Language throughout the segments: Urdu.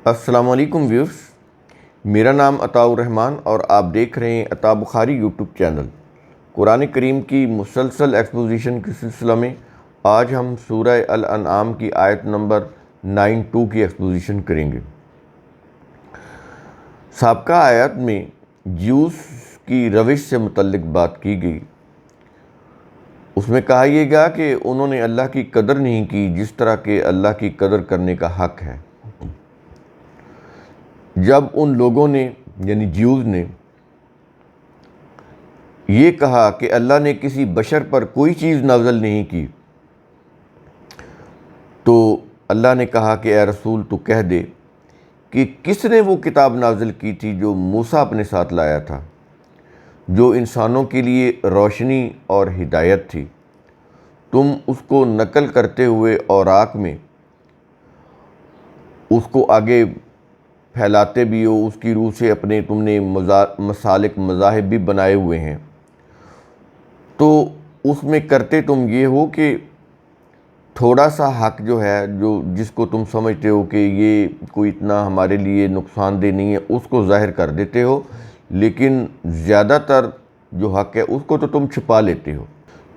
السلام علیکم ویورز، میرا نام عطاء الرحمن اور آپ دیکھ رہے ہیں عطاء بخاری یوٹیوب چینل۔ قرآن کریم کی مسلسل ایکسپوزیشن کے سلسلہ میں آج ہم سورہ الانعام کی آیت نمبر 92 کی ایکسپوزیشن کریں گے۔ سابقہ آیت میں جیوز کی روش سے متعلق بات کی گئی۔ اس میں کہا یہ گا کہ انہوں نے اللہ کی قدر نہیں کی جس طرح کہ اللہ کی قدر کرنے کا حق ہے۔ جب ان لوگوں نے یعنی جیوز نے یہ کہا کہ اللہ نے کسی بشر پر کوئی چیز نازل نہیں کی، تو اللہ نے کہا کہ اے رسول تو کہہ دے کہ کس نے وہ کتاب نازل کی تھی جو موسیٰ اپنے ساتھ لایا تھا، جو انسانوں کے لیے روشنی اور ہدایت تھی۔ تم اس کو نقل کرتے ہوئے اوراق میں اس کو آگے پھیلاتے بھی ہو، اس کی روح سے اپنے تم نے مسالک مذاہب بھی بنائے ہوئے ہیں، تو اس میں کرتے تم یہ ہو کہ تھوڑا سا حق جو ہے جس کو تم سمجھتے ہو کہ یہ کوئی اتنا ہمارے لیے نقصان دہ نہیں ہے، اس کو ظاہر کر دیتے ہو، لیکن زیادہ تر جو حق ہے اس کو تو تم چھپا لیتے ہو۔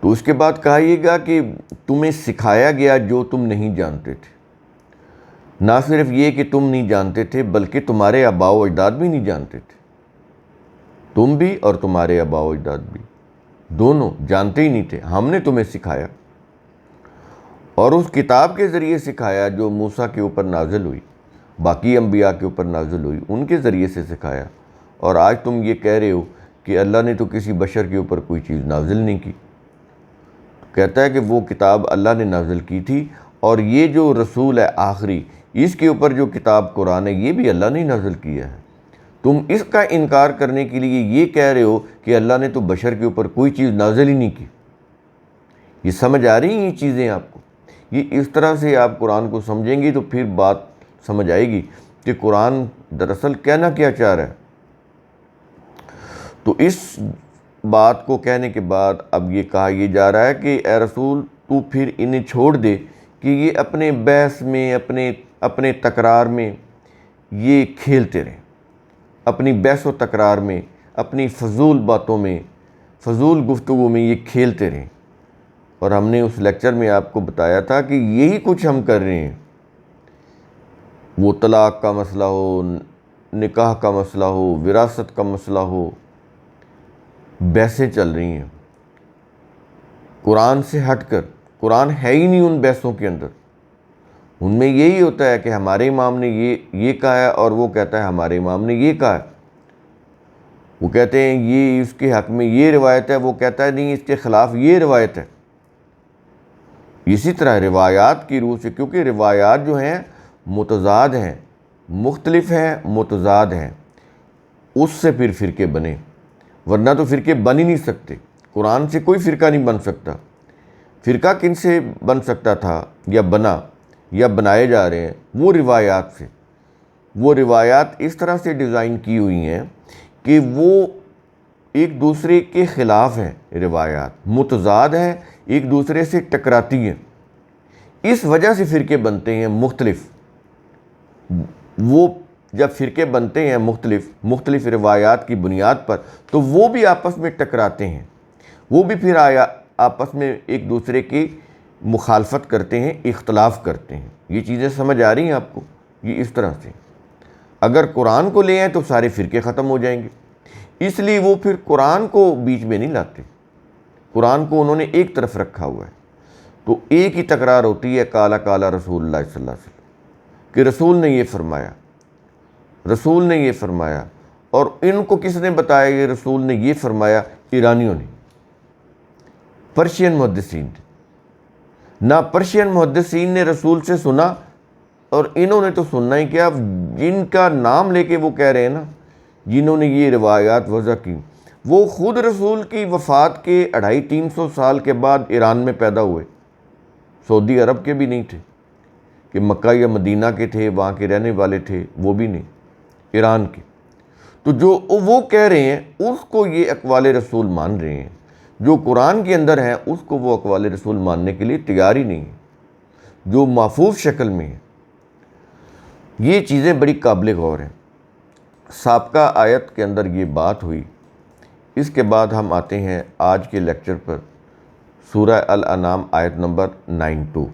تو اس کے بعد کہا یہ گا کہ تمہیں سکھایا گیا جو تم نہیں جانتے تھے۔ نہ صرف یہ کہ تم نہیں جانتے تھے بلکہ تمہارے آباء و اجداد بھی نہیں جانتے تھے، تم بھی اور تمہارے آباء و اجداد بھی دونوں جانتے ہی نہیں تھے، ہم نے تمہیں سکھایا اور اس کتاب کے ذریعے سکھایا جو موسیٰ کے اوپر نازل ہوئی، باقی انبیاء کے اوپر نازل ہوئی، ان کے ذریعے سے سکھایا۔ اور آج تم یہ کہہ رہے ہو کہ اللہ نے تو کسی بشر کے اوپر کوئی چیز نازل نہیں کی۔ کہتا ہے کہ وہ کتاب اللہ نے نازل کی تھی، اور یہ جو رسول ہے آخری، اس کے اوپر جو کتاب قرآن ہے یہ بھی اللہ نے نازل کیا ہے۔ تم اس کا انکار کرنے کے لیے یہ کہہ رہے ہو کہ اللہ نے تو بشر کے اوپر کوئی چیز نازل ہی نہیں کی۔ یہ سمجھ آ رہی ہیں یہ چیزیں آپ کو؟ یہ اس طرح سے آپ قرآن کو سمجھیں گی تو پھر بات سمجھ آئے گی کہ قرآن دراصل کہنا کیا چاہ رہا ہے۔ تو اس بات کو کہنے کے بعد اب یہ کہا یہ جا رہا ہے کہ اے رسول تو پھر انہیں چھوڑ دے کہ یہ اپنے بحث میں اپنے تکرار میں یہ کھیلتے رہیں، اپنی بحث و تکرار میں، اپنی فضول باتوں میں، فضول گفتگو میں یہ کھیلتے رہیں۔ اور ہم نے اس لیکچر میں آپ کو بتایا تھا کہ یہی کچھ ہم کر رہے ہیں۔ وہ طلاق کا مسئلہ ہو، نکاح کا مسئلہ ہو، وراثت کا مسئلہ ہو، بحثیں چل رہی ہیں قرآن سے ہٹ کر۔ قرآن ہے ہی نہیں ان بحثوں کے اندر۔ ان میں یہی ہوتا ہے کہ ہمارے امام نے یہ کہا ہے اور وہ کہتا ہے ہمارے امام نے یہ کہا ہے۔ وہ کہتے ہیں یہ اس کے حق میں یہ روایت ہے، وہ کہتا ہے نہیں اس کے خلاف یہ روایت ہے۔ اسی طرح روایات کی روح سے، کیونکہ روایات جو ہیں متضاد ہیں، مختلف ہیں، متضاد ہیں، اس سے پھر فرقے بنے، ورنہ تو فرقے بن ہی نہیں سکتے۔ قرآن سے کوئی فرقہ نہیں بن سکتا۔ فرقہ کن سے بن سکتا تھا یا بنا یا بنائے جا رہے ہیں؟ وہ روایات سے۔ وہ روایات اس طرح سے ڈیزائن کی ہوئی ہیں کہ وہ ایک دوسرے کے خلاف ہیں، روایات متضاد ہیں، ایک دوسرے سے ٹکراتی ہیں، اس وجہ سے فرقے بنتے ہیں مختلف۔ وہ جب فرقے بنتے ہیں مختلف روایات کی بنیاد پر، تو وہ بھی آپس میں ٹکراتے ہیں، وہ بھی پھر آپس میں ایک دوسرے کی مخالفت کرتے ہیں، اختلاف کرتے ہیں۔ یہ چیزیں سمجھ آ رہی ہیں آپ کو؟ یہ اس طرح سے اگر قرآن کو لے آئیں تو سارے فرقے ختم ہو جائیں گے، اس لیے وہ پھر قرآن کو بیچ میں نہیں لاتے۔ قرآن کو انہوں نے ایک طرف رکھا ہوا ہے، تو ایک ہی تکرار ہوتی ہے، کالا کالا رسول اللہ صلی اللہ علیہ وسلم، کہ رسول نے یہ فرمایا، رسول نے یہ فرمایا۔ اور ان کو کس نے بتایا یہ رسول نے یہ فرمایا؟ ایرانیوں نے، پرشین محدثین نے۔ نہ پرشین محدثین نے رسول سے سنا، اور انہوں نے تو سننا ہی کیا، جن کا نام لے کے وہ کہہ رہے ہیں نا، جنہوں نے یہ روایات وضع کی، وہ خود رسول کی وفات کے 250-300 سال کے بعد ایران میں پیدا ہوئے، سعودی عرب کے بھی نہیں تھے کہ مکہ یا مدینہ کے تھے، وہاں کے رہنے والے تھے، وہ بھی نہیں، ایران کے۔ تو جو وہ کہہ رہے ہیں اس کو یہ اقوال رسول مان رہے ہیں، جو قرآن کے اندر ہے اس کو وہ اقوال رسول ماننے کے لیے تیار ہی نہیں ہے، جو محفوظ شکل میں ہے۔ یہ چیزیں بڑی قابل غور ہیں۔ سابقہ آیت کے اندر یہ بات ہوئی۔ اس کے بعد ہم آتے ہیں آج کے لیکچر پر، سورہ الانعام آیت نمبر 92۔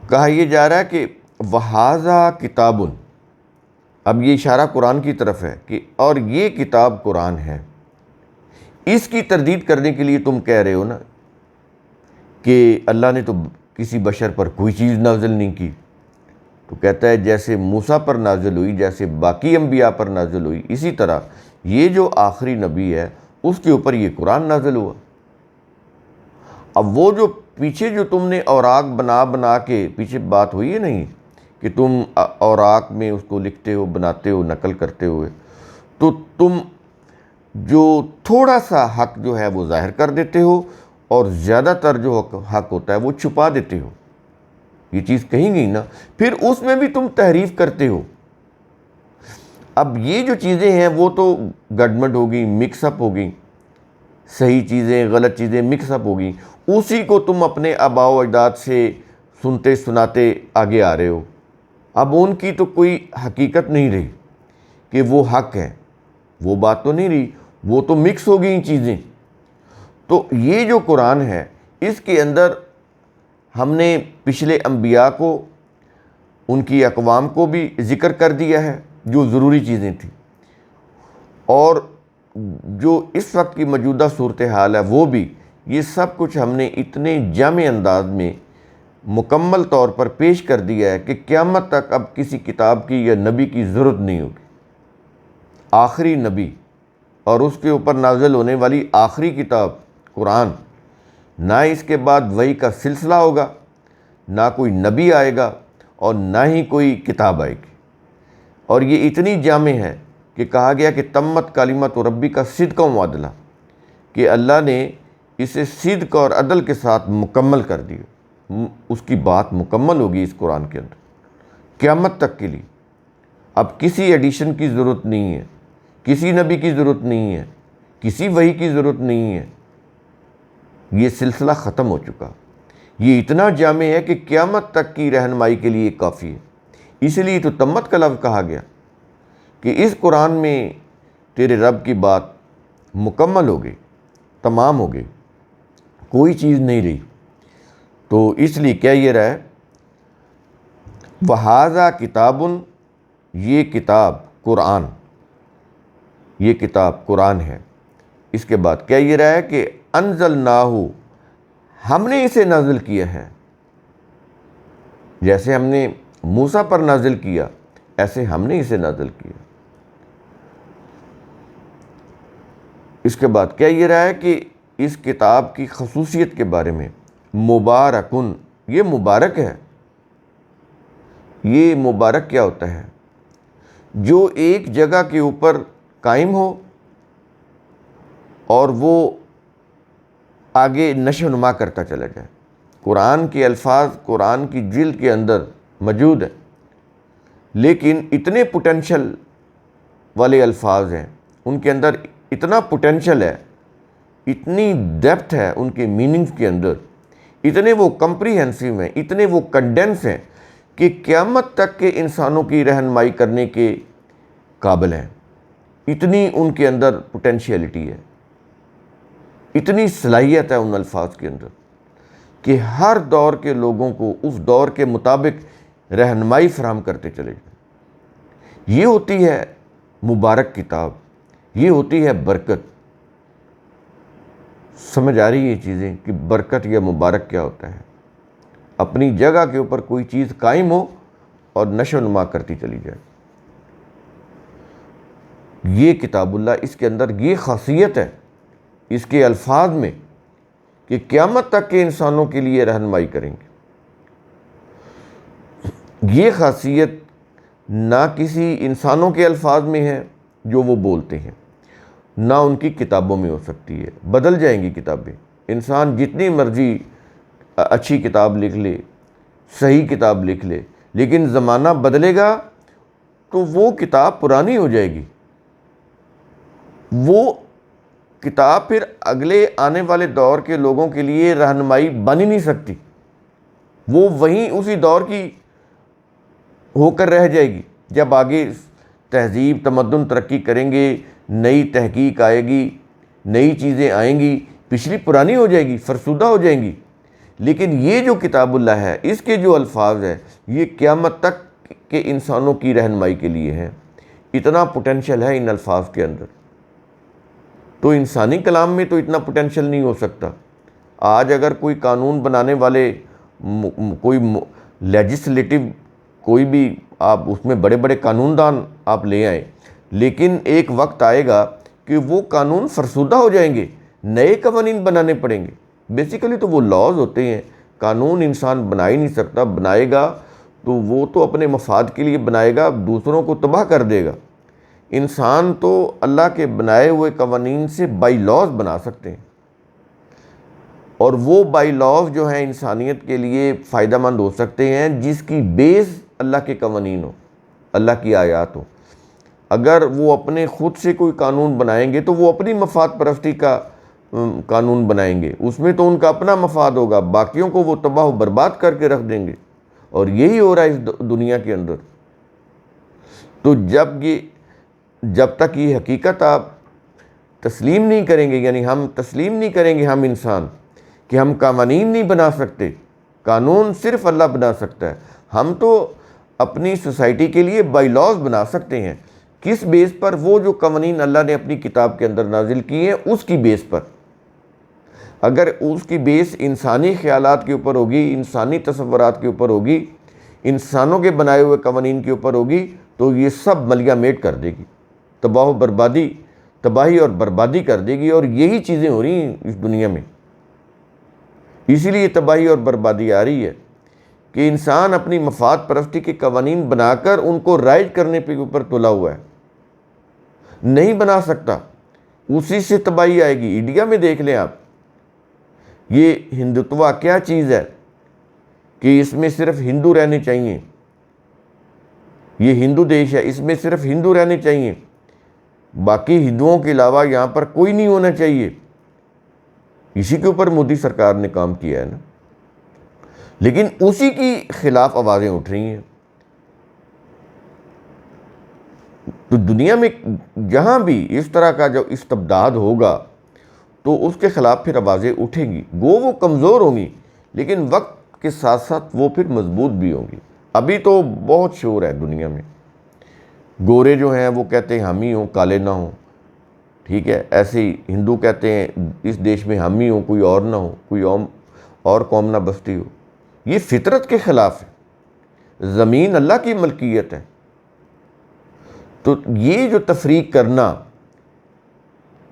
کہا یہ جا رہا ہے کہ وَهَذَا کتابٌ، اب یہ اشارہ قرآن کی طرف ہے کہ اور یہ کتاب قرآن ہے۔ اس کی تردید کرنے کے لیے تم کہہ رہے ہو نا کہ اللہ نے تو کسی بشر پر کوئی چیز نازل نہیں کی، تو کہتا ہے جیسے موسیٰ پر نازل ہوئی، جیسے باقی انبیاء پر نازل ہوئی، اسی طرح یہ جو آخری نبی ہے اس کے اوپر یہ قرآن نازل ہوا۔ اب وہ جو پیچھے جو تم نے اوراق بنا بنا کے، پیچھے بات ہوئی ہے نہیں کہ تم اوراق میں اس کو لکھتے ہو، بناتے ہو، نقل کرتے ہوئے، تو تم جو تھوڑا سا حق جو ہے وہ ظاہر کر دیتے ہو اور زیادہ تر جو حق ہوتا ہے وہ چھپا دیتے ہو۔ یہ چیز کہیں گئی نا، پھر اس میں بھی تم تحریف کرتے ہو۔ اب یہ جو چیزیں ہیں وہ تو گڈمڈ ہو گئی، مکس اپ ہو گئی، صحیح چیزیں غلط چیزیں مکس اپ ہو گئی، اسی کو تم اپنے آباء و اجداد سے سنتے سناتے آگے آ رہے ہو۔ اب ان کی تو کوئی حقیقت نہیں رہی کہ وہ حق ہے، وہ بات تو نہیں رہی، وہ تو مکس ہو گئی چیزیں۔ تو یہ جو قرآن ہے اس کے اندر ہم نے پچھلے انبیاء کو، ان کی اقوام کو بھی ذکر کر دیا ہے جو ضروری چیزیں تھیں، اور جو اس وقت کی موجودہ صورتحال ہے وہ بھی، یہ سب کچھ ہم نے اتنے جامع انداز میں مکمل طور پر پیش کر دیا ہے کہ قیامت تک اب کسی کتاب کی یا نبی کی ضرورت نہیں ہوگی۔ آخری نبی اور اس کے اوپر نازل ہونے والی آخری کتاب قرآن، نہ اس کے بعد وحی کا سلسلہ ہوگا، نہ کوئی نبی آئے گا اور نہ ہی کوئی کتاب آئے گی، اور یہ اتنی جامع ہے کہ کہا گیا کہ تمت کلمۃ ربی کا صدق و معادلہ، کہ اللہ نے اسے صدق اور عدل کے ساتھ مکمل کر دیا۔ اس کی بات مکمل ہوگی اس قرآن کے اندر قیامت تک کے لیے۔ اب کسی ایڈیشن کی ضرورت نہیں ہے، کسی نبی کی ضرورت نہیں ہے، کسی وحی کی ضرورت نہیں ہے، یہ سلسلہ ختم ہو چکا۔ یہ اتنا جامع ہے کہ قیامت تک کی رہنمائی کے لیے کافی ہے۔ اس لیے تو تمت کا لفظ کہا گیا کہ اس قرآن میں تیرے رب کی بات مکمل ہو گئی، تمام ہو گئی، کوئی چیز نہیں رہی۔ تو اس لیے کیا یہ رہا ہے، وَهَذَا کتابٌ، یہ کتاب قرآن، یہ کتاب قرآن ہے۔ اس کے بعد کیا یہ رہا ہے کہ انزلناہ، ہم نے اسے نازل کیا ہے، جیسے ہم نے موسیٰ پر نازل کیا ایسے ہم نے اسے نازل کیا۔ اس کے بعد کیا یہ رہا ہے کہ اس کتاب کی خصوصیت کے بارے میں، مبارکن، یہ مبارک ہے۔ یہ مبارک کیا ہوتا ہے؟ جو ایک جگہ کے اوپر قائم ہو اور وہ آگے نشو و نما کرتا چلا جائے۔ قرآن کے الفاظ قرآن کی جلد کے اندر موجود ہیں، لیکن اتنے پوٹینشل والے الفاظ ہیں، ان کے اندر اتنا پوٹینشل ہے، اتنی ڈیپتھ ہے ان کے میننگز کے اندر، اتنے وہ کمپریہنسو ہیں، اتنے وہ کنڈینس ہیں کہ قیامت تک کے انسانوں کی رہنمائی کرنے کے قابل ہیں۔ اتنی ان کے اندر پوٹینشیلٹی ہے، اتنی صلاحیت ہے ان الفاظ کے اندر کہ ہر دور کے لوگوں کو اس دور کے مطابق رہنمائی فراہم کرتے چلے جائیں۔ یہ ہوتی ہے مبارک کتاب، یہ ہوتی ہے برکت۔ سمجھ آ رہی ہے یہ چیزیں کہ برکت یا مبارک کیا ہوتا ہے؟ اپنی جگہ کے اوپر کوئی چیز قائم ہو اور نشو و نما کرتی چلی جائے۔ یہ کتاب اللہ، اس کے اندر یہ خاصیت ہے اس کے الفاظ میں کہ قیامت تک کے انسانوں کے لیے رہنمائی کریں گے۔ یہ خاصیت نہ کسی انسانوں کے الفاظ میں ہے جو وہ بولتے ہیں، نہ ان کی کتابوں میں ہو سکتی ہے۔ بدل جائیں گی کتابیں، انسان جتنی مرضی اچھی کتاب لکھ لے، صحیح کتاب لکھ لے، لیکن زمانہ بدلے گا تو وہ کتاب پرانی ہو جائے گی۔ وہ کتاب پھر اگلے آنے والے دور کے لوگوں کے لیے رہنمائی بن ہی نہیں سکتی۔ وہ وہیں اسی دور کی ہو کر رہ جائے گی۔ جب آگے تہذیب تمدن ترقی کریں گے، نئی تحقیق آئے گی، نئی چیزیں آئیں گی، پچھلی پرانی ہو جائے گی، فرسودہ ہو جائیں گی۔ لیکن یہ جو کتاب اللہ ہے، اس کے جو الفاظ ہیں، یہ قیامت تک کے انسانوں کی رہنمائی کے لیے ہیں۔ اتنا پوٹینشل ہے ان الفاظ کے اندر، تو انسانی کلام میں تو اتنا پوٹینشل نہیں ہو سکتا۔ آج اگر کوئی قانون بنانے والے، کوئی لیجسلیٹو، کوئی بھی آپ اس میں بڑے بڑے قانون دان آپ لے آئیں، لیکن ایک وقت آئے گا کہ وہ قانون فرسودہ ہو جائیں گے، نئے قوانین بنانے پڑیں گے۔ بیسیکلی تو وہ لاز ہوتے ہیں، قانون انسان بنا ہی نہیں سکتا، بنائے گا تو وہ تو اپنے مفاد کے لیے بنائے گا، دوسروں کو تباہ کر دے گا۔ انسان تو اللہ کے بنائے ہوئے قوانین سے بائی لاز بنا سکتے ہیں، اور وہ بائی لاز جو ہیں انسانیت کے لیے فائدہ مند ہو سکتے ہیں جس کی بیس اللہ کے قوانین ہو، اللہ کی آیات ہو۔ اگر وہ اپنے خود سے کوئی قانون بنائیں گے تو وہ اپنی مفاد پرستی کا قانون بنائیں گے، اس میں تو ان کا اپنا مفاد ہوگا، باقیوں کو وہ تباہ و برباد کر کے رکھ دیں گے، اور یہی ہو رہا ہے اس دنیا کے اندر۔ تو جب تک یہ حقیقت آپ تسلیم نہیں کریں گے، یعنی ہم تسلیم نہیں کریں گے، ہم انسان، کہ ہم قوانین نہیں بنا سکتے، قانون صرف اللہ بنا سکتا ہے۔ ہم تو اپنی سوسائٹی کے لیے بائی لاز بنا سکتے ہیں، کس بیس پر؟ وہ جو قوانین اللہ نے اپنی کتاب کے اندر نازل کیے ہیں اس کی بیس پر۔ اگر اس کی بیس انسانی خیالات کے اوپر ہوگی، انسانی تصورات کے اوپر ہوگی، انسانوں کے بنائے ہوئے قوانین کے اوپر ہوگی، تو یہ سب ملیہ میٹ کر دے گی، تباہی اور بربادی کر دے گی، اور یہی چیزیں ہو رہی ہیں اس دنیا میں۔ اسی لیے تباہی اور بربادی آ رہی ہے کہ انسان اپنی مفاد پرستی کے قوانین بنا کر ان کو رائج کرنے پہ اوپر تلا ہوا ہے، نہیں بنا سکتا، اسی سے تباہی آئے گی۔ انڈیا میں دیکھ لیں آپ، یہ ہندوتوا کیا چیز ہے کہ اس میں صرف ہندو رہنے چاہیے، یہ ہندو دیش ہے، اس میں صرف ہندو رہنے چاہیے، باقی ہندوؤں کے علاوہ یہاں پر کوئی نہیں ہونا چاہیے۔ اسی کے اوپر مودی سرکار نے کام کیا ہے نا، لیکن اسی کی خلاف آوازیں اٹھ رہی ہیں۔ تو دنیا میں جہاں بھی اس طرح کا جو استبداد ہوگا تو اس کے خلاف پھر آوازیں اٹھیں گی، وہ کمزور ہوں گی، لیکن وقت کے ساتھ ساتھ وہ پھر مضبوط بھی ہوں گی۔ ابھی تو بہت شور ہے دنیا میں، گورے جو ہیں وہ کہتے ہیں ہم ہی ہوں، کالے نہ ہوں، ٹھیک ہے، ایسے ہی ہندو کہتے ہیں اس دیش میں ہم ہی ہوں، کوئی اور نہ ہو، کوئی اور قوم نہ بستی ہو۔ یہ فطرت کے خلاف ہے، زمین اللہ کی ملکیت ہے، تو یہ جو تفریق کرنا،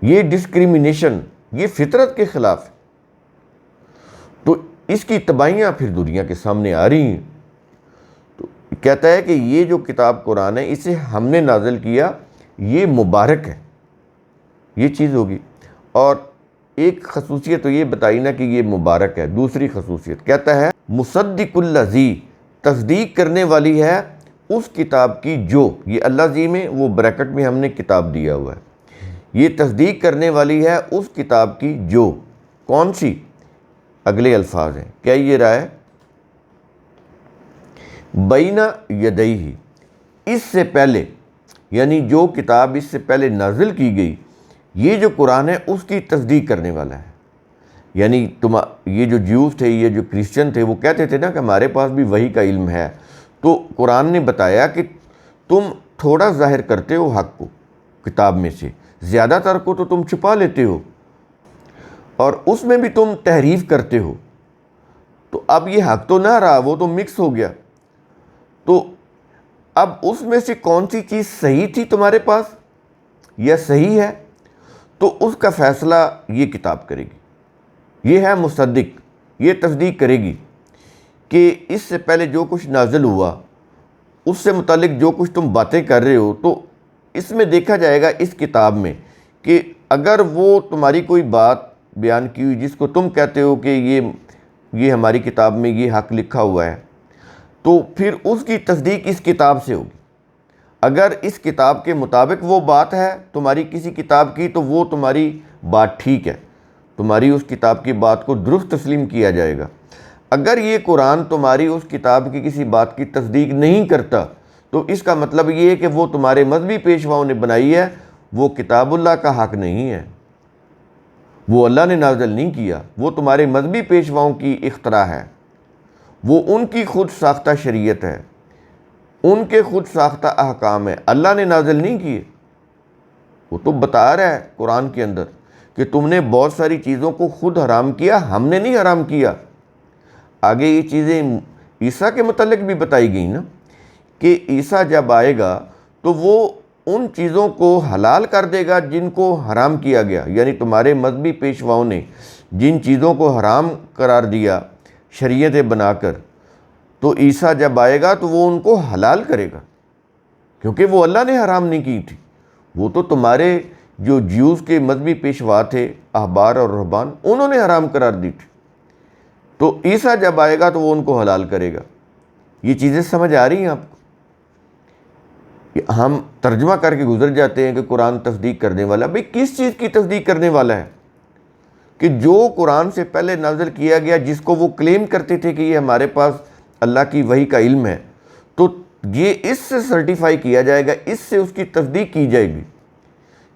یہ ڈسکریمنیشن، یہ فطرت کے خلاف ہے۔ تو اس کی تباہیاں پھر دنیا کے سامنے آ رہی ہیں۔ تو کہتا ہے کہ یہ جو کتاب قرآن ہے، اسے ہم نے نازل کیا، یہ مبارک ہے، یہ چیز ہوگی۔ اور ایک خصوصیت تو یہ بتائی نا کہ یہ مبارک ہے، دوسری خصوصیت کہتا ہے مصدق الذی، تصدیق کرنے والی ہے اس کتاب کی جو، یہ الذی میں وہ بریکٹ میں ہم نے کتاب دیا ہوا ہے، یہ تصدیق کرنے والی ہے اس کتاب کی جو، کون سی؟ اگلے الفاظ ہیں، کیا یہ رہا ہے؟ بین یدیہ، اس سے پہلے، یعنی جو کتاب اس سے پہلے نازل کی گئی، یہ جو قرآن ہے اس کی تصدیق کرنے والا ہے۔ یعنی یہ جو جیوز تھے، یہ جو کرسچن تھے، وہ کہتے تھے نا کہ ہمارے پاس بھی وحی کا علم ہے، تو قرآن نے بتایا کہ تم تھوڑا ظاہر کرتے ہو حق کو کتاب میں سے، زیادہ تر کو تو تم چھپا لیتے ہو، اور اس میں بھی تم تحریف کرتے ہو۔ تو اب یہ حق تو نہ رہا، وہ تو مکس ہو گیا۔ تو اب اس میں سے کون سی چیز صحیح تھی تمہارے پاس یا صحیح ہے، تو اس کا فیصلہ یہ کتاب کرے گی۔ یہ ہے مصدق، یہ تصدیق کرے گی کہ اس سے پہلے جو کچھ نازل ہوا، اس سے متعلق جو کچھ تم باتیں کر رہے ہو، تو اس میں دیکھا جائے گا اس کتاب میں کہ اگر وہ تمہاری کوئی بات بیان کی ہوئی جس کو تم کہتے ہو کہ یہ ہماری کتاب میں یہ حق لکھا ہوا ہے، تو پھر اس کی تصدیق اس کتاب سے ہوگی۔ اگر اس کتاب کے مطابق وہ بات ہے تمہاری کسی کتاب کی، تو وہ تمہاری بات ٹھیک ہے، تمہاری اس کتاب کی بات کو درست تسلیم کیا جائے گا۔ اگر یہ قرآن تمہاری اس کتاب کی کسی بات کی تصدیق نہیں کرتا تو اس کا مطلب یہ ہے کہ وہ تمہارے مذہبی پیشواؤں نے بنائی ہے، وہ کتاب اللہ کا حق نہیں ہے، وہ اللہ نے نازل نہیں کیا، وہ تمہارے مذہبی پیشواؤں کی اختراع ہے، وہ ان کی خود ساختہ شریعت ہے، ان کے خود ساختہ احکام ہے، اللہ نے نازل نہیں کیے۔ وہ تو بتا رہا ہے قرآن کے اندر کہ تم نے بہت ساری چیزوں کو خود حرام کیا، ہم نے نہیں حرام کیا۔ آگے یہ چیزیں عیسیٰ کے متعلق بھی بتائی گئی نا، کہ عیسیٰ جب آئے گا تو وہ ان چیزوں کو حلال کر دے گا جن کو حرام کیا گیا، یعنی تمہارے مذہبی پیشواؤں نے جن چیزوں کو حرام قرار دیا شریعتیں بنا کر، تو عیسیٰ جب آئے گا تو وہ ان کو حلال کرے گا، کیونکہ وہ اللہ نے حرام نہیں کی تھی، وہ تو تمہارے جو جیوز کے مذہبی پیشوا تھے، احبار اور رہبان، انہوں نے حرام قرار دی تھی۔ تو عیسیٰ جب آئے گا تو وہ ان کو حلال کرے گا۔ یہ چیزیں سمجھ آ رہی ہیں آپ کو؟ ہم ترجمہ کر کے گزر جاتے ہیں کہ قرآن تصدیق کرنے والا، بھئی کس چیز کی تصدیق کرنے والا ہے؟ کہ جو قرآن سے پہلے نازل کیا گیا، جس کو وہ کلیم کرتے تھے کہ یہ ہمارے پاس اللہ کی وحی کا علم ہے، تو یہ اس سے سرٹیفائی کیا جائے گا، اس سے اس کی تصدیق کی جائے گی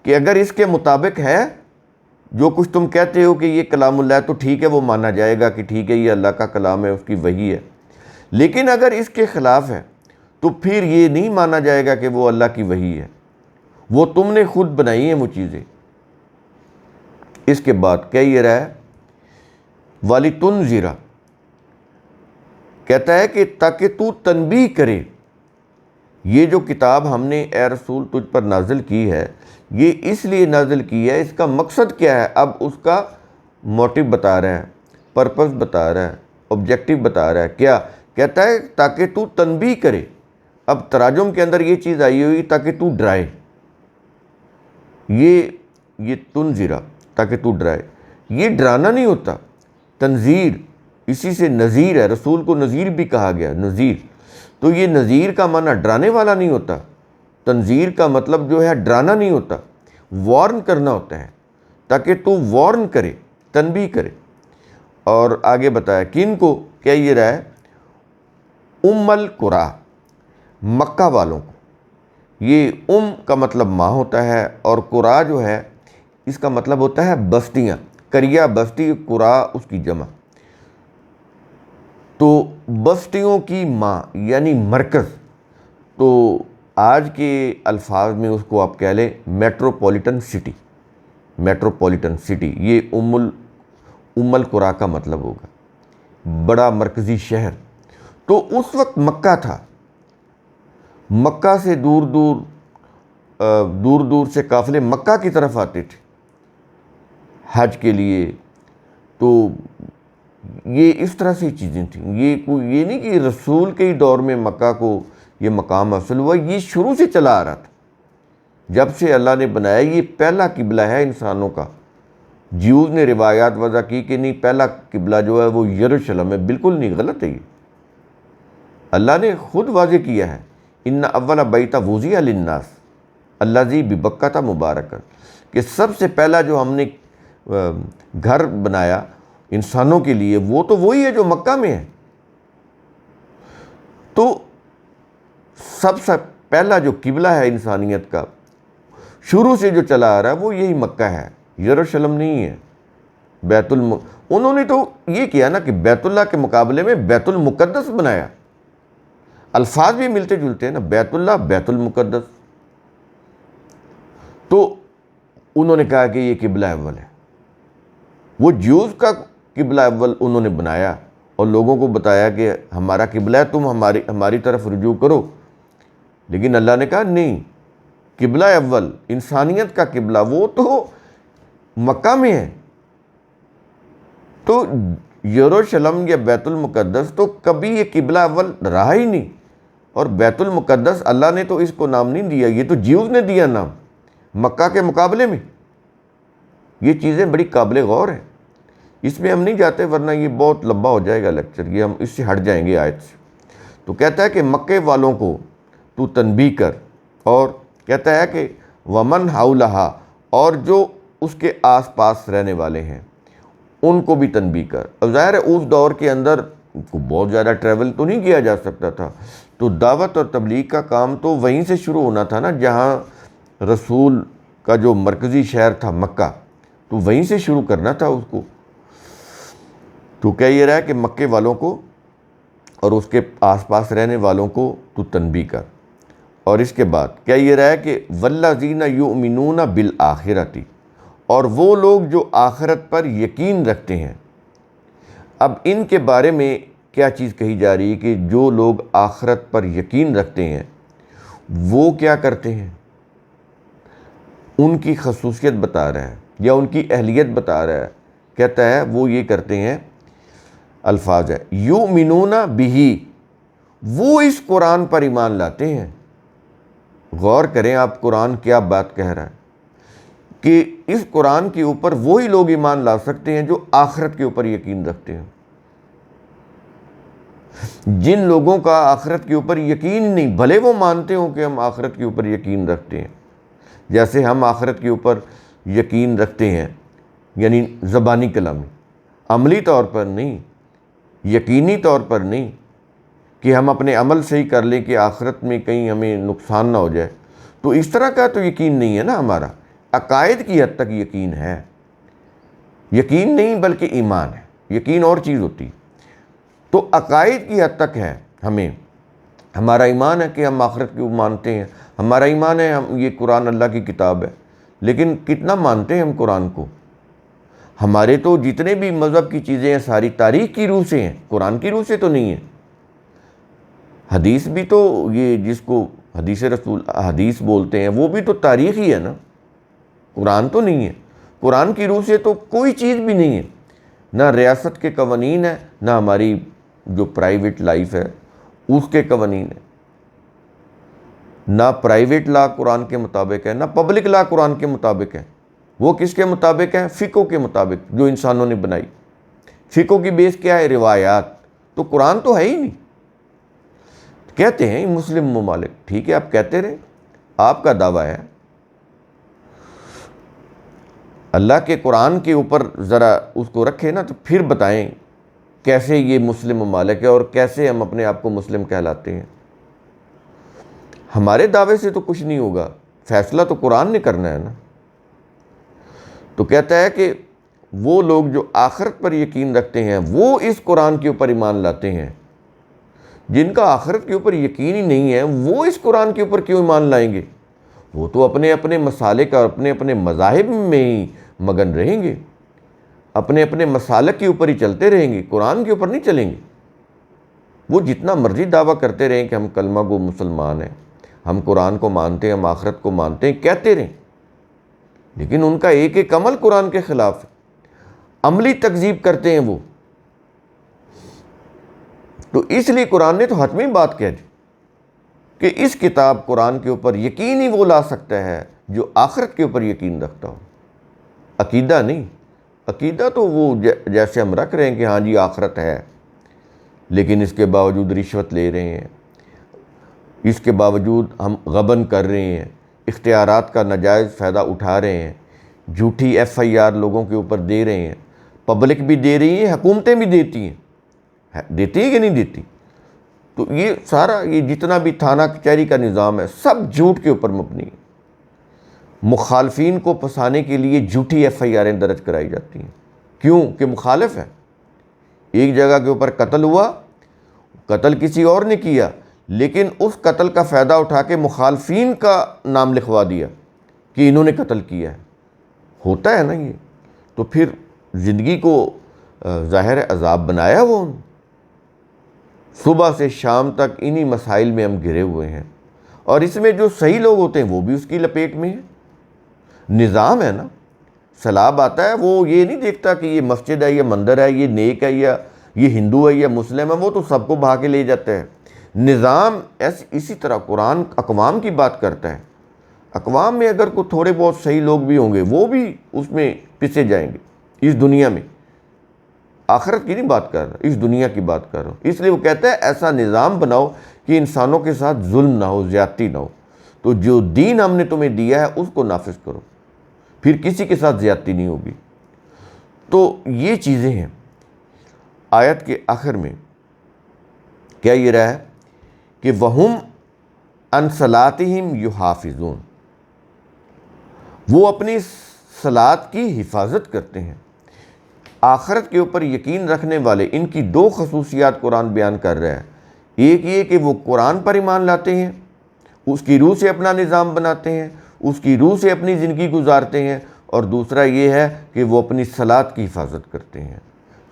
کہ اگر اس کے مطابق ہے جو کچھ تم کہتے ہو کہ یہ کلام اللہ ہے، تو ٹھیک ہے، وہ مانا جائے گا کہ ٹھیک ہے یہ اللہ کا کلام ہے، اس کی وحی ہے۔ لیکن اگر اس کے خلاف ہے تو پھر یہ نہیں مانا جائے گا کہ وہ اللہ کی وحی ہے، وہ تم نے خود بنائی ہیں وہ چیزیں۔ اس کے بعد کہہ یہ رہا ہے وَلِتُنذِرَ، کہتا ہے کہ تاکہ تو تنبیہ کرے، یہ جو کتاب ہم نے اے رسول تجھ پر نازل کی ہے، یہ اس لیے نازل کی ہے، اس کا مقصد کیا ہے؟ اب اس کا موٹیو بتا رہا ہے، پرپس بتا رہا ہے، آبجیکٹیو بتا رہا ہے۔ کیا کہتا ہے؟ تاکہ تو تنبیہ کرے۔ اب تراجم کے اندر یہ چیز آئی ہوئی تاکہ تو ڈرائے، یہ تنذیرہ، تاکہ تو ڈرائے۔ یہ ڈرانا نہیں ہوتا، تنذیر اسی سے نذیر ہے، رسول کو نذیر بھی کہا گیا، نذیر۔ تو یہ نذیر کا معنی ڈرانے والا نہیں ہوتا، تنذیر کا مطلب جو ہے ڈرانا نہیں ہوتا، وارن کرنا ہوتا ہے، تاکہ تو وارن کرے، تنبیہ کرے۔ اور آگے بتایا کن کو؟ کیا یہ رہا ہے القریٰ، مکہ والوں کو۔ یہ کا مطلب ماں ہوتا ہے، اور قریٰ جو ہے اس کا مطلب ہوتا ہے بستیاں، قریہ بستی، قریٰ اس کی جمع۔ تو بستیوں کی ماں یعنی مرکز، تو آج کے الفاظ میں اس کو آپ کہہ لیں میٹروپولیٹن سٹی، میٹروپولیٹن سٹی، یہ القریٰ کا مطلب ہوگا، بڑا مرکزی شہر۔ تو اس وقت مکہ تھا، مکہ سے دور دور سے قافلے مکہ کی طرف آتے تھے حج کے لیے۔ تو یہ اس طرح سے چیزیں تھیں، یہ نہیں کہ رسول کے ہی دور میں مکہ کو یہ مقام حاصل ہوا، یہ شروع سے چلا آ رہا تھا، جب سے اللہ نے بنایا۔ یہ پہلا قبلہ ہے انسانوں کا۔ جیوز نے روایات وضع کی کہ نہیں، پہلا قبلہ جو ہے وہ یروشلم ہے، بالکل نہیں، غلط ہے یہ۔ اللہ نے خود واضح کیا ہے، ان اول بیت وضع للناس الذی ببکۃ مبارکا، کہ سب سے پہلا جو ہم نے گھر بنایا انسانوں کے لیے وہ تو وہی ہے جو مکہ میں ہے۔ تو سب سے پہلا جو قبلہ ہے انسانیت کا شروع سے جو چلا آ رہا ہے وہ یہی مکہ ہے، یروشلم نہیں ہے۔ انہوں نے تو یہ کیا نا کہ بیت اللہ کے مقابلے میں بیت المقدس بنایا، الفاظ بھی ملتے جلتے ہیں نا، بیت اللہ، بیت المقدس۔ تو انہوں نے کہا کہ یہ قبلہ اول ہے، وہ جیوز کا قبلہ اول انہوں نے بنایا اور لوگوں کو بتایا کہ ہمارا قبلہ ہے، تم ہماری طرف رجوع کرو۔ لیکن اللہ نے کہا نہیں، قبلہ اول انسانیت کا قبلہ وہ تو مکہ میں ہے۔ تو یروشلم یا بیت المقدس تو کبھی یہ قبلہ اول رہا ہی نہیں، اور بیت المقدس اللہ نے تو اس کو نام نہیں دیا، یہ تو جیوز نے دیا نام مکہ کے مقابلے میں۔ یہ چیزیں بڑی قابل غور ہیں، اس میں ہم نہیں جاتے ورنہ یہ بہت لمبا ہو جائے گا لیکچر، یہ ہم اس سے ہٹ جائیں گے آیت سے۔ تو کہتا ہے کہ مکے والوں کو تو تنبیہ کر، اور کہتا ہے کہ ومن حولہا، اور جو اس کے آس پاس رہنے والے ہیں ان کو بھی تنبیہ کر۔ اب ظاہر ہے اس دور کے اندر کو بہت زیادہ ٹریول تو نہیں کیا جا سکتا تھا، تو دعوت اور تبلیغ کا کام تو وہیں سے شروع ہونا تھا نا، جہاں رسول کا جو مرکزی شہر تھا مکہ، تو وہیں سے شروع کرنا تھا اس کو۔ تو کہہ یہ رہا ہے کہ مکے والوں کو اور اس کے آس پاس رہنے والوں کو تو تنبیہ کر، اور اس کے بعد کیا یہ رہا ہے کہ والذین یؤمنون بالآخرۃ، اور وہ لوگ جو آخرت پر یقین رکھتے ہیں۔ اب ان کے بارے میں کیا چیز کہی جا رہی ہے کہ جو لوگ آخرت پر یقین رکھتے ہیں وہ کیا کرتے ہیں، ان کی خصوصیت بتا رہا ہے یا ان کی اہلیت بتا رہا ہے۔ کہتا ہے وہ یہ کرتے ہیں، الفاظ ہے یؤمنون بہ، وہ اس قرآن پر ایمان لاتے ہیں۔ غور کریں آپ، قرآن کیا بات کہہ رہا ہے کہ اس قرآن کے اوپر وہی لوگ ایمان لا سکتے ہیں جو آخرت کے اوپر یقین رکھتے ہیں۔ جن لوگوں کا آخرت کے اوپر یقین نہیں، بھلے وہ مانتے ہوں کہ ہم آخرت کے اوپر یقین رکھتے ہیں، جیسے ہم آخرت کے اوپر یقین رکھتے ہیں، یعنی زبانی کلامی، عملی طور پر نہیں، یقینی طور پر نہیں کہ ہم اپنے عمل سے ہی کر لیں کہ آخرت میں کہیں ہمیں نقصان نہ ہو جائے، تو اس طرح کا تو یقین نہیں ہے نا ہمارا۔ عقائد کی حد تک یقین ہے، یقین نہیں بلکہ ایمان ہے، یقین اور چیز ہوتی ہے۔ تو عقائد کی حد تک ہے ہمیں، ہمارا ایمان ہے کہ ہم آخرت کو مانتے ہیں، ہمارا ایمان ہے ہم یہ قرآن اللہ کی کتاب ہے، لیکن کتنا مانتے ہیں ہم قرآن کو؟ ہمارے تو جتنے بھی مذہب کی چیزیں ہیں ساری تاریخ کی روح سے ہیں، قرآن کی روح سے تو نہیں ہیں۔ حدیث بھی تو، یہ جس کو حدیث رسول حدیث بولتے ہیں، وہ بھی تو تاریخ ہی ہے نا، قرآن تو نہیں ہے۔ قرآن کی روح سے تو کوئی چیز بھی نہیں ہے، نہ ریاست کے قوانین ہے، نہ ہماری جو پرائیویٹ لائف ہے اس کے قوانین ہے، نہ پرائیویٹ لا قرآن کے مطابق ہے، نہ پبلک لا قرآن کے مطابق ہے۔ وہ کس کے مطابق ہے؟ فقہ کے مطابق جو انسانوں نے بنائی۔ فقہ کی بیس کیا ہے؟ روایات۔ تو قرآن تو ہے ہی نہیں۔ کہتے ہیں مسلم ممالک، ٹھیک ہے آپ کہتے رہیں، آپ کا دعویٰ ہے، اللہ کے قرآن کے اوپر ذرا اس کو رکھے نا، تو پھر بتائیں کیسے یہ مسلم ممالک ہے اور کیسے ہم اپنے آپ کو مسلم کہلاتے ہیں۔ ہمارے دعوے سے تو کچھ نہیں ہوگا، فیصلہ تو قرآن نے کرنا ہے نا۔ تو کہتا ہے کہ وہ لوگ جو آخرت پر یقین رکھتے ہیں وہ اس قرآن کے اوپر ایمان لاتے ہیں۔ جن کا آخرت کے اوپر یقین ہی نہیں ہے وہ اس قرآن کے اوپر کیوں ایمان لائیں گے؟ وہ تو اپنے اپنے مسالک اور اپنے اپنے مذاہب میں ہی مگن رہیں گے، اپنے اپنے مسالک کے اوپر ہی چلتے رہیں گے، قرآن کے اوپر نہیں چلیں گے۔ وہ جتنا مرضی دعویٰ کرتے رہیں کہ ہم کلمہ گو مسلمان ہیں، ہم قرآن کو مانتے ہیں، ہم آخرت کو مانتے ہیں، کہتے رہیں، لیکن ان کا ایک ایک عمل قرآن کے خلاف ہے، عملی تکذیب کرتے ہیں وہ۔ تو اس لیے قرآن نے تو حتمی بات کہہ دی کہ اس کتاب قرآن کے اوپر یقین ہی وہ لا سکتا ہے جو آخرت کے اوپر یقین رکھتا ہو، عقیدہ نہیں۔ عقیدہ تو وہ جیسے ہم رکھ رہے ہیں کہ ہاں جی آخرت ہے، لیکن اس کے باوجود رشوت لے رہے ہیں، اس کے باوجود ہم غبن کر رہے ہیں، اختیارات کا ناجائز فائدہ اٹھا رہے ہیں، جھوٹی ایف آئی آر لوگوں کے اوپر دے رہے ہیں، پبلک بھی دے رہی ہیں، حکومتیں بھی دیتی ہیں کہ نہیں دیتی۔ تو یہ سارا یہ جتنا بھی تھانہ کچہری کا نظام ہے سب جھوٹ کے اوپر مبنی ہے۔ مخالفین کو پھنسانے کے لیے جھوٹی ایف آئی آریں درج کرائی جاتی ہیں، کیوں کہ مخالف ہے۔ ایک جگہ کے اوپر قتل ہوا، قتل کسی اور نے کیا، لیکن اس قتل کا فائدہ اٹھا کے مخالفین کا نام لکھوا دیا کہ انہوں نے قتل کیا ہے۔ ہوتا ہے نا یہ، تو پھر زندگی کو ظاہر عذاب بنایا وہ، صبح سے شام تک انہی مسائل میں ہم گھرے ہوئے ہیں، اور اس میں جو صحیح لوگ ہوتے ہیں وہ بھی اس کی لپیٹ میں ہیں۔ نظام ہے نا، سیلاب آتا ہے، وہ یہ نہیں دیکھتا کہ یہ مسجد ہے یا مندر ہے، یہ نیک ہے یا یہ ہندو ہے یا مسلم ہے، وہ تو سب کو بہا کے لے جاتا ہے۔ نظام اسی طرح قرآن اقوام کی بات کرتا ہے، اقوام میں اگر کوئی تھوڑے بہت صحیح لوگ بھی ہوں گے وہ بھی اس میں پسے جائیں گے، اس دنیا میں۔ آخرت کی نہیں بات کر رہا، اس دنیا کی بات کر رہا ہوں۔ اس لیے وہ کہتا ہے ایسا نظام بناؤ کہ انسانوں کے ساتھ ظلم نہ ہو، زیادتی نہ ہو، تو جو دین ہم نے تمہیں دیا ہے اس کو نافذ کرو، پھر کسی کے ساتھ زیادتی نہیں ہوگی۔ تو یہ چیزیں ہیں۔ آیت کے آخر میں کیا یہ رہا ہے کہ وَهُمْ عَنْ صَلَاتِهِمْ يُحَافِظُونَ، وہ اپنی صلات کی حفاظت کرتے ہیں۔ آخرت کے اوپر یقین رکھنے والے، ان کی دو خصوصیات قرآن بیان کر رہا ہے۔ ایک یہ کہ وہ قرآن پر ایمان لاتے ہیں، اس کی روح سے اپنا نظام بناتے ہیں، اس کی روح سے اپنی زندگی گزارتے ہیں، اور دوسرا یہ ہے کہ وہ اپنی صلات کی حفاظت کرتے ہیں۔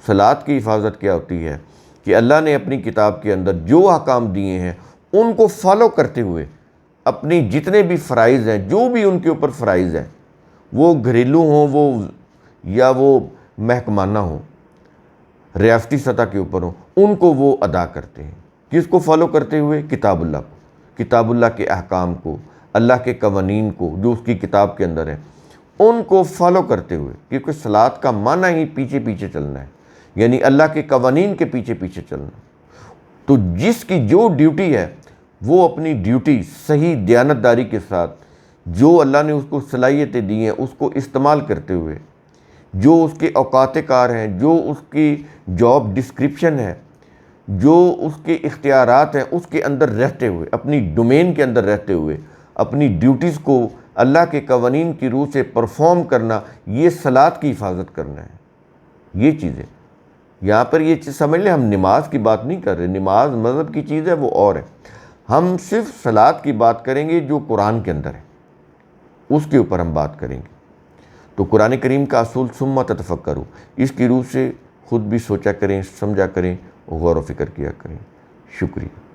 صلات کی حفاظت کیا ہوتی ہے کہ اللہ نے اپنی کتاب کے اندر جو احکام دیے ہیں ان کو فالو کرتے ہوئے اپنی جتنے بھی فرائض ہیں، جو بھی ان کے اوپر فرائض ہیں، وہ گھریلو ہوں یا وہ محکمانہ ہوں، ریاستی سطح کے اوپر ہوں، ان کو وہ ادا کرتے ہیں۔ کس کو فالو کرتے ہوئے؟ کتاب اللہ کو، کتاب اللہ کے احکام کو، اللہ کے قوانین کو جو اس کی کتاب کے اندر ہیں، ان کو فالو کرتے ہوئے، کیونکہ صلات کا معنی ہی پیچھے پیچھے چلنا ہے، یعنی اللہ کے قوانین کے پیچھے پیچھے چلنا۔ تو جس کی جو ڈیوٹی ہے وہ اپنی ڈیوٹی صحیح دیانتداری کے ساتھ، جو اللہ نے اس کو صلاحیتیں دی ہیں اس کو استعمال کرتے ہوئے، جو اس کے اوقات کار ہیں، جو اس کی جاب ڈسکرپشن ہے، جو اس کے اختیارات ہیں، اس کے اندر رہتے ہوئے، اپنی ڈومین کے اندر رہتے ہوئے اپنی ڈیوٹیز کو اللہ کے قوانین کی روح سے پرفارم کرنا، یہ صلات کی حفاظت کرنا ہے۔ یہ چیزیں یہاں پر یہ چیز سمجھ لیں، ہم نماز کی بات نہیں کر رہے، نماز مذہب کی چیز ہے، وہ اور ہے۔ ہم صرف صلات کی بات کریں گے جو قرآن کے اندر ہے، اس کے اوپر ہم بات کریں گے۔ تو قرآن کریم کا اصول ثم تتفکروا، اس کی روح سے خود بھی سوچا کریں، سمجھا کریں، غور و فکر کیا کریں۔ شکریہ۔